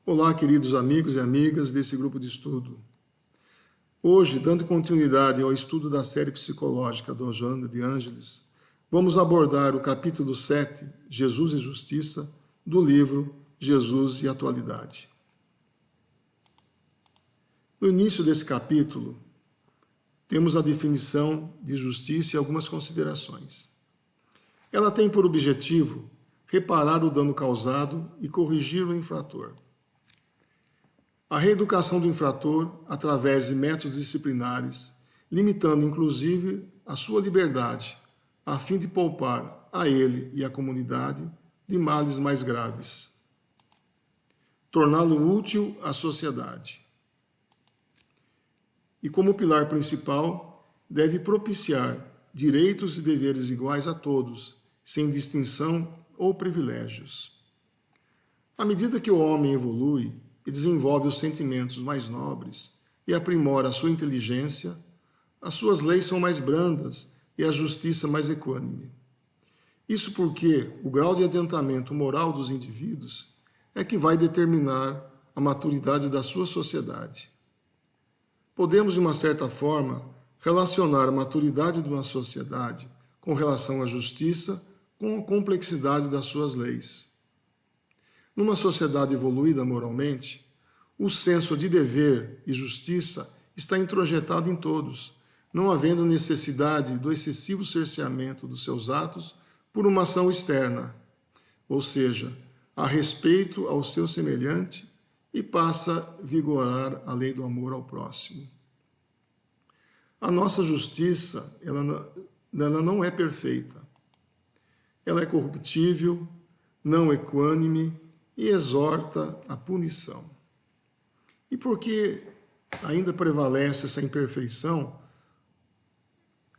Olá, queridos amigos e amigas desse grupo de estudo. Hoje, dando continuidade ao estudo da série psicológica do Joana de Ângeles, vamos abordar o capítulo 7, Jesus e Justiça, do livro Jesus e Atualidade. No início desse capítulo, temos a definição de justiça e algumas considerações. Ela tem por objetivo reparar o dano causado e corrigir o infrator. A reeducação do infrator através de métodos disciplinares, limitando inclusive a sua liberdade, a fim de poupar a ele e à comunidade de males mais graves. Torná-lo útil à sociedade. E como pilar principal, deve propiciar direitos e deveres iguais a todos, sem distinção ou privilégios. À medida que o homem evolui e desenvolve os sentimentos mais nobres e aprimora a sua inteligência, as suas leis são mais brandas e a justiça mais equânime. Isso porque o grau de adiantamento moral dos indivíduos é que vai determinar a maturidade da sua sociedade. Podemos, de uma certa forma, relacionar a maturidade de uma sociedade com relação à justiça com a complexidade das suas leis. Numa sociedade evoluída moralmente, o senso de dever e justiça está introjetado em todos, não havendo necessidade do excessivo cerceamento dos seus atos por uma ação externa, ou seja, há respeito ao seu semelhante e passa a vigorar a lei do amor ao próximo. A nossa justiça, ela não é perfeita. Ela é corruptível, não equânime e exorta a punição. E por que ainda prevalece essa imperfeição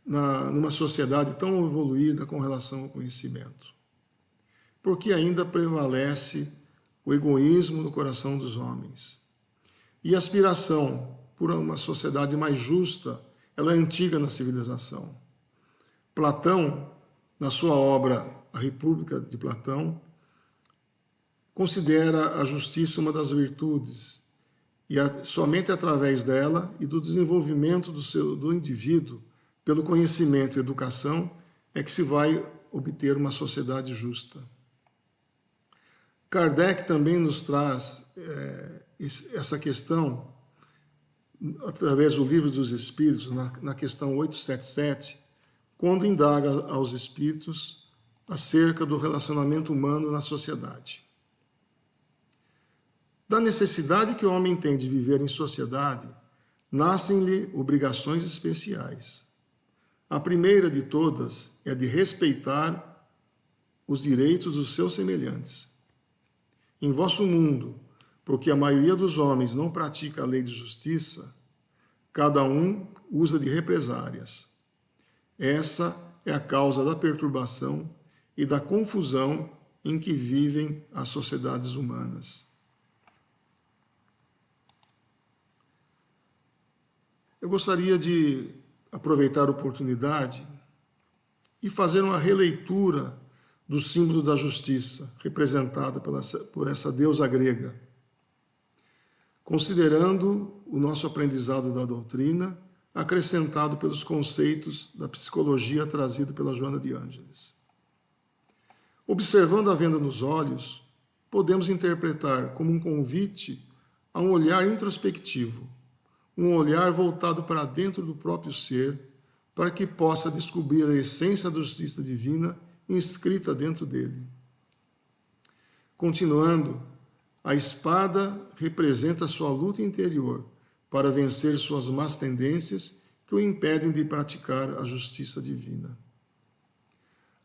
numa sociedade tão evoluída com relação ao conhecimento? Porque ainda prevalece o egoísmo no coração dos homens. E a aspiração por uma sociedade mais justa, ela é antiga na civilização. Platão, na sua obra A República de Platão, considera a justiça uma das virtudes e somente através dela e do desenvolvimento do indivíduo pelo conhecimento e educação é que se vai obter uma sociedade justa. Kardec também nos traz essa questão através do Livro dos Espíritos, na questão 877, quando indaga aos espíritos acerca do relacionamento humano na sociedade. Da necessidade que o homem tem de viver em sociedade, nascem-lhe obrigações especiais. A primeira de todas é de respeitar os direitos dos seus semelhantes. Em vosso mundo, porque a maioria dos homens não pratica a lei de justiça, cada um usa de represárias. Essa é a causa da perturbação e da confusão em que vivem as sociedades humanas. Eu gostaria de aproveitar a oportunidade e fazer uma releitura do símbolo da justiça, representada por essa deusa grega, considerando o nosso aprendizado da doutrina, acrescentado pelos conceitos da psicologia trazido pela Joana de Ângeles. Observando a venda nos olhos, podemos interpretar como um convite a um olhar introspectivo, um olhar voltado para dentro do próprio ser, para que possa descobrir a essência da justiça divina inscrita dentro dele. Continuando, a espada representa a sua luta interior para vencer suas más tendências que o impedem de praticar a justiça divina.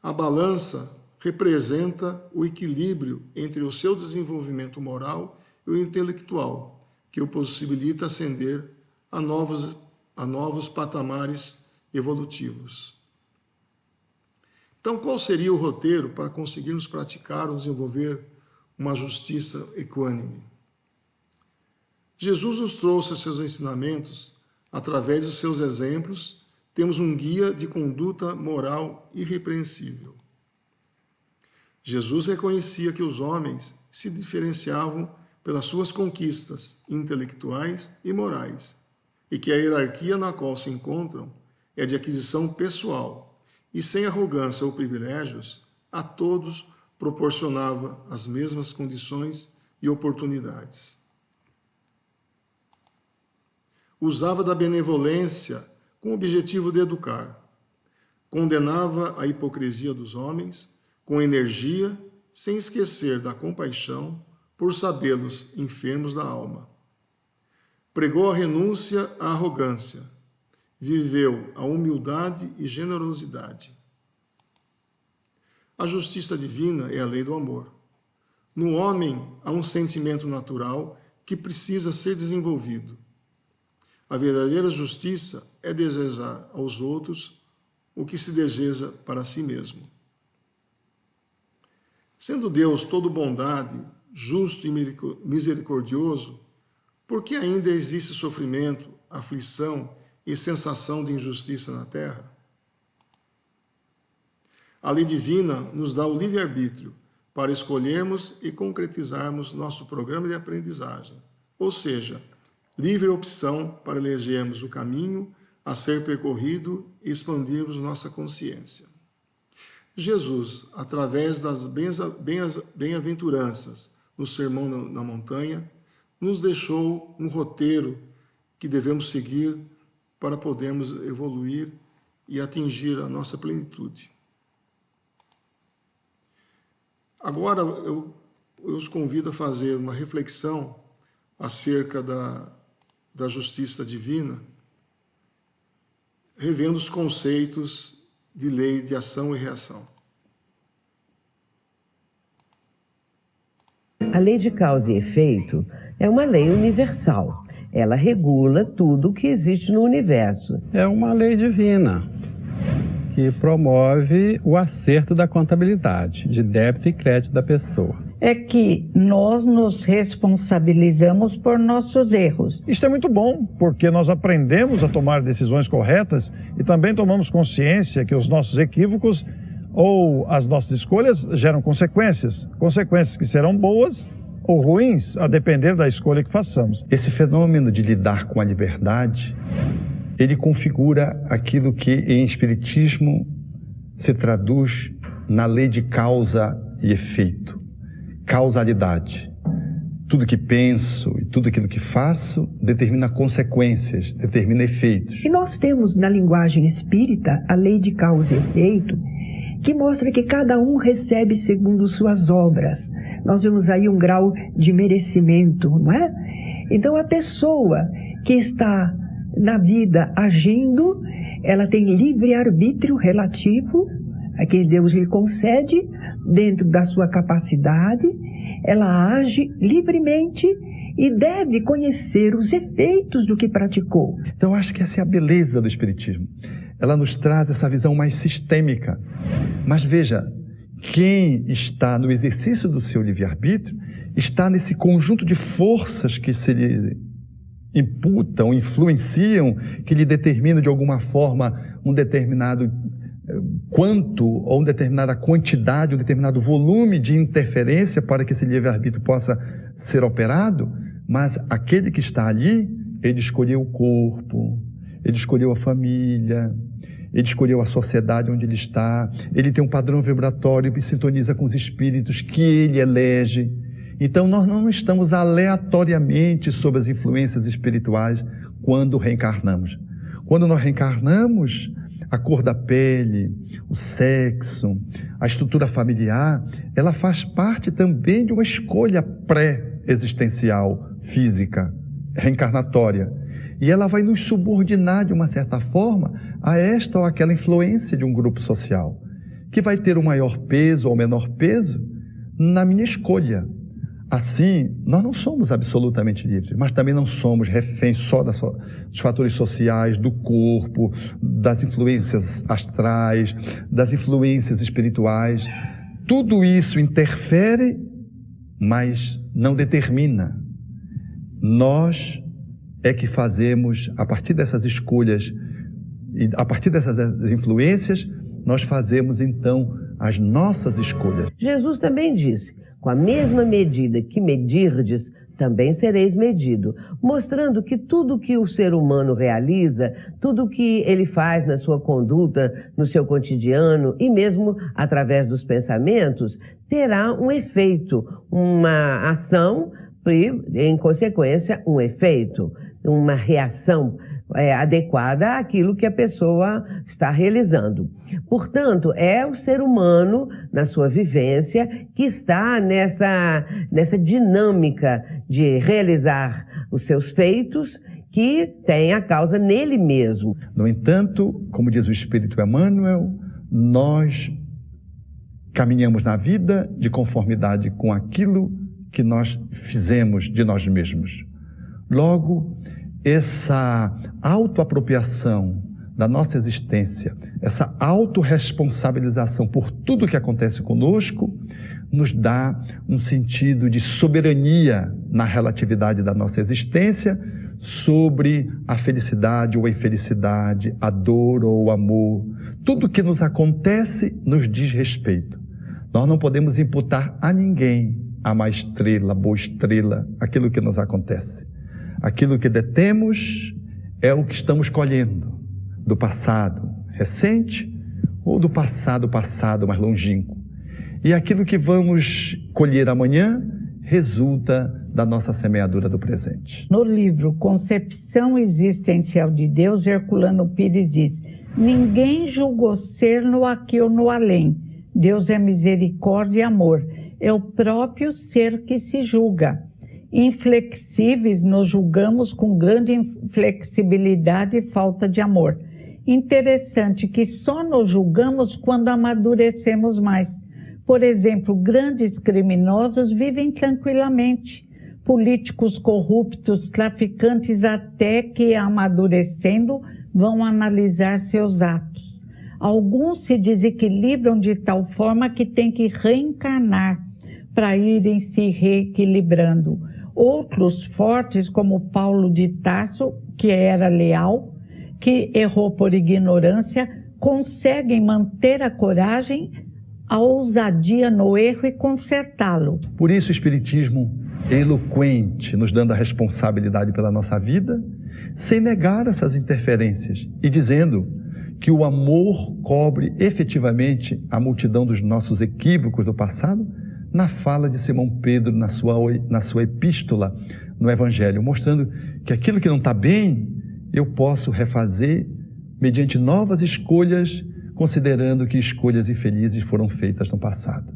A balança representa o equilíbrio entre o seu desenvolvimento moral e o intelectual, que o possibilita ascender a novos patamares evolutivos. Então, qual seria o roteiro para conseguirmos praticar ou desenvolver uma justiça equânime? Jesus nos trouxe seus ensinamentos, através dos seus exemplos, temos um guia de conduta moral irrepreensível. Jesus reconhecia que os homens se diferenciavam pelas suas conquistas intelectuais e morais, e que a hierarquia na qual se encontram é de aquisição pessoal e sem arrogância ou privilégios, a todos proporcionava as mesmas condições e oportunidades. Usava da benevolência com o objetivo de educar. Condenava a hipocrisia dos homens com energia, sem esquecer da compaixão por sabê-los enfermos da alma. Pregou a renúncia à arrogância. Viveu a humildade e generosidade. A justiça divina é a lei do amor. No homem há um sentimento natural que precisa ser desenvolvido. A verdadeira justiça é desejar aos outros o que se deseja para si mesmo. Sendo Deus todo bondade, justo e misericordioso, por que ainda existe sofrimento, aflição e sensação de injustiça na terra? A lei divina nos dá o livre-arbítrio para escolhermos e concretizarmos nosso programa de aprendizagem, ou seja, livre opção para elegermos o caminho a ser percorrido e expandirmos nossa consciência. Jesus, através das bem-aventuranças no Sermão na Montanha, nos deixou um roteiro que devemos seguir para podermos evoluir e atingir a nossa plenitude. Agora eu os convido a fazer uma reflexão acerca da justiça divina, revendo os conceitos de lei de ação e reação. A lei de causa e efeito é uma lei universal. Ela regula tudo o que existe no universo. É uma lei divina que promove o acerto da contabilidade, de débito e crédito da pessoa. É que nós nos responsabilizamos por nossos erros. Isso é muito bom, porque nós aprendemos a tomar decisões corretas e também tomamos consciência que os nossos equívocos ou as nossas escolhas geram consequências que serão boas ou ruins, a depender da escolha que façamos. Esse fenômeno de lidar com a liberdade, ele configura aquilo que em espiritismo se traduz na lei de causa e efeito. Causalidade. Tudo que penso e tudo aquilo que faço determina consequências, determina efeitos. E nós temos na linguagem espírita a lei de causa e efeito, que mostra que cada um recebe segundo suas obras. Nós vemos aí um grau de merecimento, não é? Então a pessoa que está na vida agindo, ela tem livre-arbítrio relativo a que Deus lhe concede, dentro da sua capacidade, ela age livremente e deve conhecer os efeitos do que praticou. Então, eu acho que essa é a beleza do Espiritismo. Ela nos traz essa visão mais sistêmica. Mas veja, quem está no exercício do seu livre-arbítrio está nesse conjunto de forças que se lhe imputam, influenciam, que lhe determinam de alguma forma um determinado quanto ou uma determinada quantidade, um determinado volume de interferência para que esse livre-arbítrio possa ser operado, mas aquele que está ali, ele escolheu o corpo, ele escolheu a família, ele escolheu a sociedade onde ele está, ele tem um padrão vibratório que sintoniza com os espíritos que ele elege. Então nós não estamos aleatoriamente sob as influências espirituais quando reencarnamos. Quando nós reencarnamos, a cor da pele, o sexo, a estrutura familiar, ela faz parte também de uma escolha pré-existencial, física, reencarnatória. E ela vai nos subordinar, de uma certa forma, a esta ou aquela influência de um grupo social, que vai ter o maior peso ou menor peso na minha escolha. Assim, nós não somos absolutamente livres, mas também não somos reféns só dos fatores sociais, do corpo, das influências astrais, das influências espirituais. Tudo isso interfere, mas não determina. Nós é que fazemos, a partir dessas escolhas e a partir dessas influências, nós fazemos então as nossas escolhas. Jesus também disse: Com a mesma medida que medirdes, também sereis medido, mostrando que tudo que o ser humano realiza, tudo que ele faz na sua conduta, no seu cotidiano e mesmo através dos pensamentos, terá um efeito, uma ação e, em consequência, um efeito, uma reação adequada àquilo que a pessoa está realizando. Portanto, é o ser humano, na sua vivência, que está nessa dinâmica de realizar os seus feitos, que tem a causa nele mesmo. No entanto, como diz o Espírito Emmanuel, nós caminhamos na vida de conformidade com aquilo que nós fizemos de nós mesmos. Logo, essa autoapropriação da nossa existência, essa autorresponsabilização por tudo que acontece conosco, nos dá um sentido de soberania na relatividade da nossa existência sobre a felicidade ou a infelicidade, a dor ou o amor. Tudo que nos acontece nos diz respeito. Nós não podemos imputar a ninguém a má estrela, a boa estrela, aquilo que nos acontece. Aquilo que detemos é o que estamos colhendo do passado recente ou do passado mais longínquo. E aquilo que vamos colher amanhã resulta da nossa semeadura do presente. No livro Concepção Existencial de Deus, Herculano Pires diz: ninguém julgou ser no aqui ou no além. Deus é misericórdia e amor. É o próprio ser que se julga. Inflexíveis, nos julgamos com grande inflexibilidade e falta de amor. Interessante que só nos julgamos quando amadurecemos mais. Por exemplo, grandes criminosos vivem tranquilamente. Políticos corruptos, traficantes, até que amadurecendo, vão analisar seus atos. Alguns se desequilibram de tal forma que têm que reencarnar para irem se reequilibrando. Outros fortes, como Paulo de Tarso, que era leal, que errou por ignorância, conseguem manter a coragem, a ousadia no erro e consertá-lo. Por isso o Espiritismo é eloquente, nos dando a responsabilidade pela nossa vida, sem negar essas interferências e dizendo que o amor cobre efetivamente a multidão dos nossos equívocos do passado, na fala de Simão Pedro, na sua epístola no Evangelho, mostrando que aquilo que não está bem, eu posso refazer mediante novas escolhas, considerando que escolhas infelizes foram feitas no passado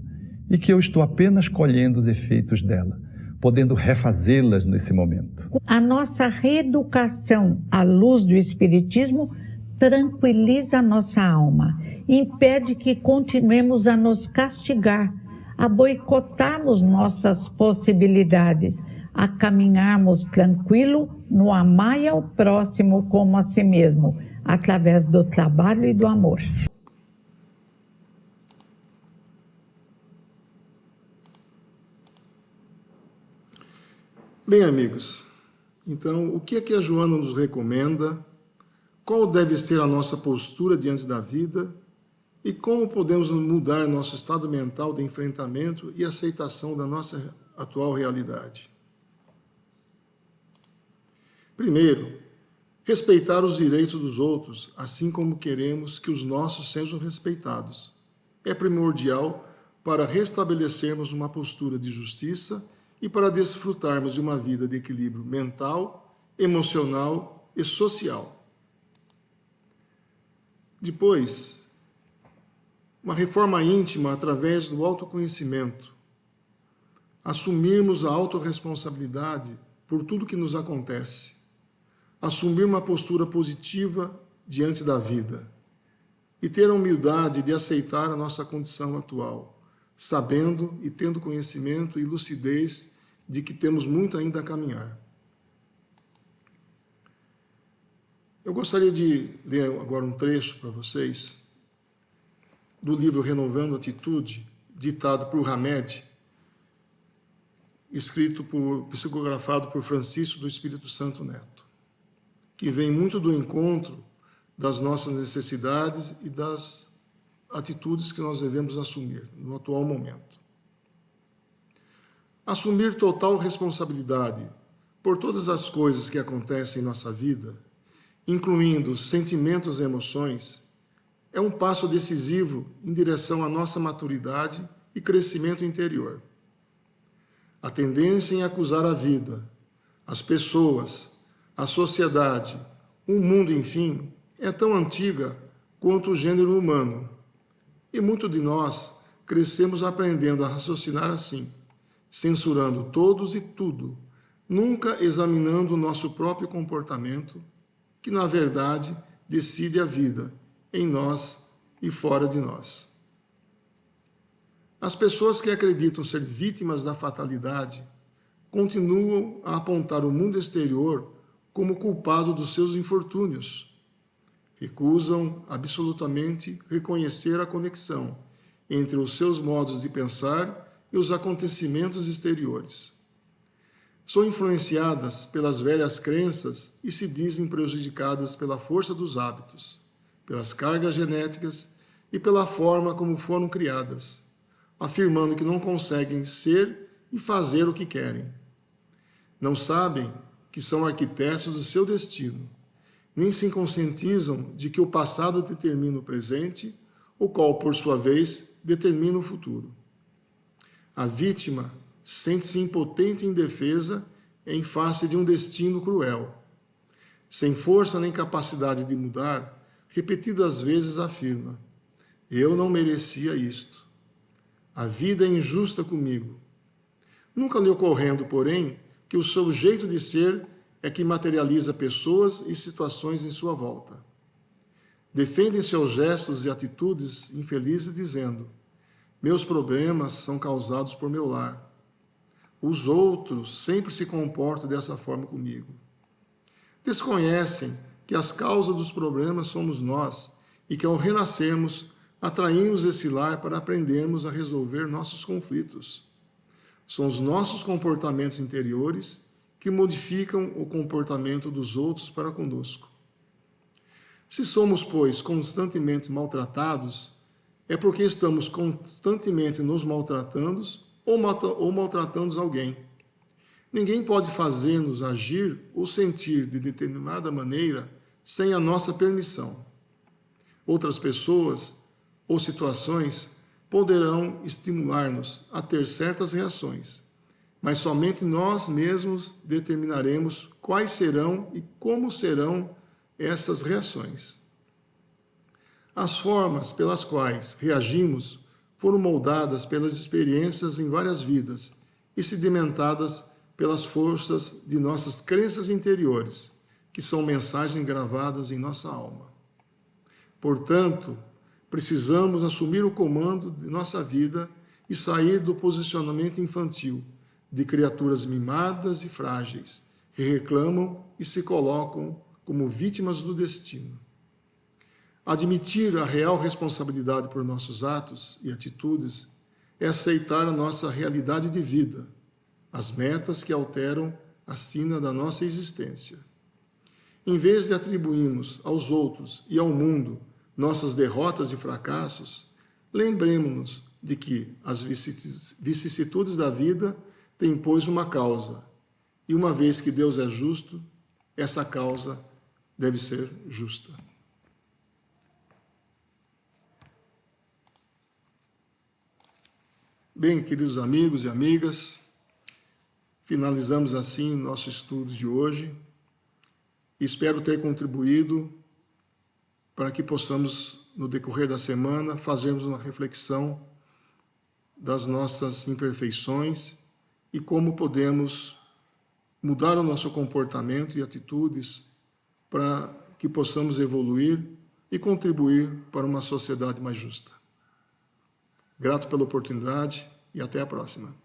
e que eu estou apenas colhendo os efeitos dela, podendo refazê-las nesse momento. A nossa reeducação à luz do Espiritismo tranquiliza a nossa alma, impede que continuemos a nos castigar, a boicotarmos nossas possibilidades, a caminharmos tranquilo no amar ao próximo como a si mesmo, através do trabalho e do amor. Bem, amigos, então o que é que a Joana nos recomenda? Qual deve ser a nossa postura diante da vida? E como podemos mudar nosso estado mental de enfrentamento e aceitação da nossa atual realidade? Primeiro, respeitar os direitos dos outros, assim como queremos que os nossos sejam respeitados. É primordial para restabelecermos uma postura de justiça e para desfrutarmos de uma vida de equilíbrio mental, emocional e social. Depois, uma reforma íntima através do autoconhecimento. Assumirmos a autorresponsabilidade por tudo que nos acontece. Assumir uma postura positiva diante da vida. E ter a humildade de aceitar a nossa condição atual, sabendo e tendo conhecimento e lucidez de que temos muito ainda a caminhar. Eu gostaria de ler agora um trecho para vocês do livro Renovando a Atitude, ditado por Hamed, psicografado por Francisco do Espírito Santo Neto, que vem muito do encontro das nossas necessidades e das atitudes que nós devemos assumir no atual momento. Assumir total responsabilidade por todas as coisas que acontecem em nossa vida, incluindo sentimentos e emoções, é um passo decisivo em direção à nossa maturidade e crescimento interior. A tendência em acusar a vida, as pessoas, a sociedade, o mundo, enfim, é tão antiga quanto o gênero humano. E muito de nós crescemos aprendendo a raciocinar assim, censurando todos e tudo, nunca examinando o nosso próprio comportamento, que na verdade decide a vida em nós e fora de nós. As pessoas que acreditam ser vítimas da fatalidade continuam a apontar o mundo exterior como culpado dos seus infortúnios. Recusam absolutamente reconhecer a conexão entre os seus modos de pensar e os acontecimentos exteriores. São influenciadas pelas velhas crenças e se dizem prejudicadas pela força dos hábitos, pelas cargas genéticas e pela forma como foram criadas, afirmando que não conseguem ser e fazer o que querem. Não sabem que são arquitetos do seu destino, nem se conscientizam de que o passado determina o presente, o qual, por sua vez, determina o futuro. A vítima sente-se impotente e indefesa em face de um destino cruel. Sem força nem capacidade de mudar, repetidas vezes afirma: eu não merecia isto. A vida é injusta comigo. Nunca lhe ocorrendo, porém, que o seu jeito de ser é que materializa pessoas e situações em sua volta. Defende seus gestos e atitudes infelizes dizendo: meus problemas são causados por meu lar. Os outros sempre se comportam dessa forma comigo. Desconhecem que as causas dos problemas somos nós e que ao renascermos atraímos esse lar para aprendermos a resolver nossos conflitos. São os nossos comportamentos interiores que modificam o comportamento dos outros para conosco. Se somos, pois, constantemente maltratados, é porque estamos constantemente nos maltratando ou maltratando alguém. Ninguém pode fazer-nos agir ou sentir de determinada maneira sem a nossa permissão. Outras pessoas ou situações poderão estimular-nos a ter certas reações, mas somente nós mesmos determinaremos quais serão e como serão essas reações. As formas pelas quais reagimos foram moldadas pelas experiências em várias vidas e sedimentadas pelas forças de nossas crenças interiores, que são mensagens gravadas em nossa alma. Portanto, precisamos assumir o comando de nossa vida e sair do posicionamento infantil de criaturas mimadas e frágeis que reclamam e se colocam como vítimas do destino. Admitir a real responsabilidade por nossos atos e atitudes é aceitar a nossa realidade de vida, as metas que alteram a sina da nossa existência. Em vez de atribuirmos aos outros e ao mundo nossas derrotas e fracassos, lembremos-nos de que as vicissitudes da vida têm, pois, uma causa, e uma vez que Deus é justo, essa causa deve ser justa. Bem, queridos amigos e amigas, finalizamos assim nosso estudo de hoje. Espero ter contribuído para que possamos, no decorrer da semana, fazermos uma reflexão das nossas imperfeições e como podemos mudar o nosso comportamento e atitudes para que possamos evoluir e contribuir para uma sociedade mais justa. Grato pela oportunidade e até a próxima.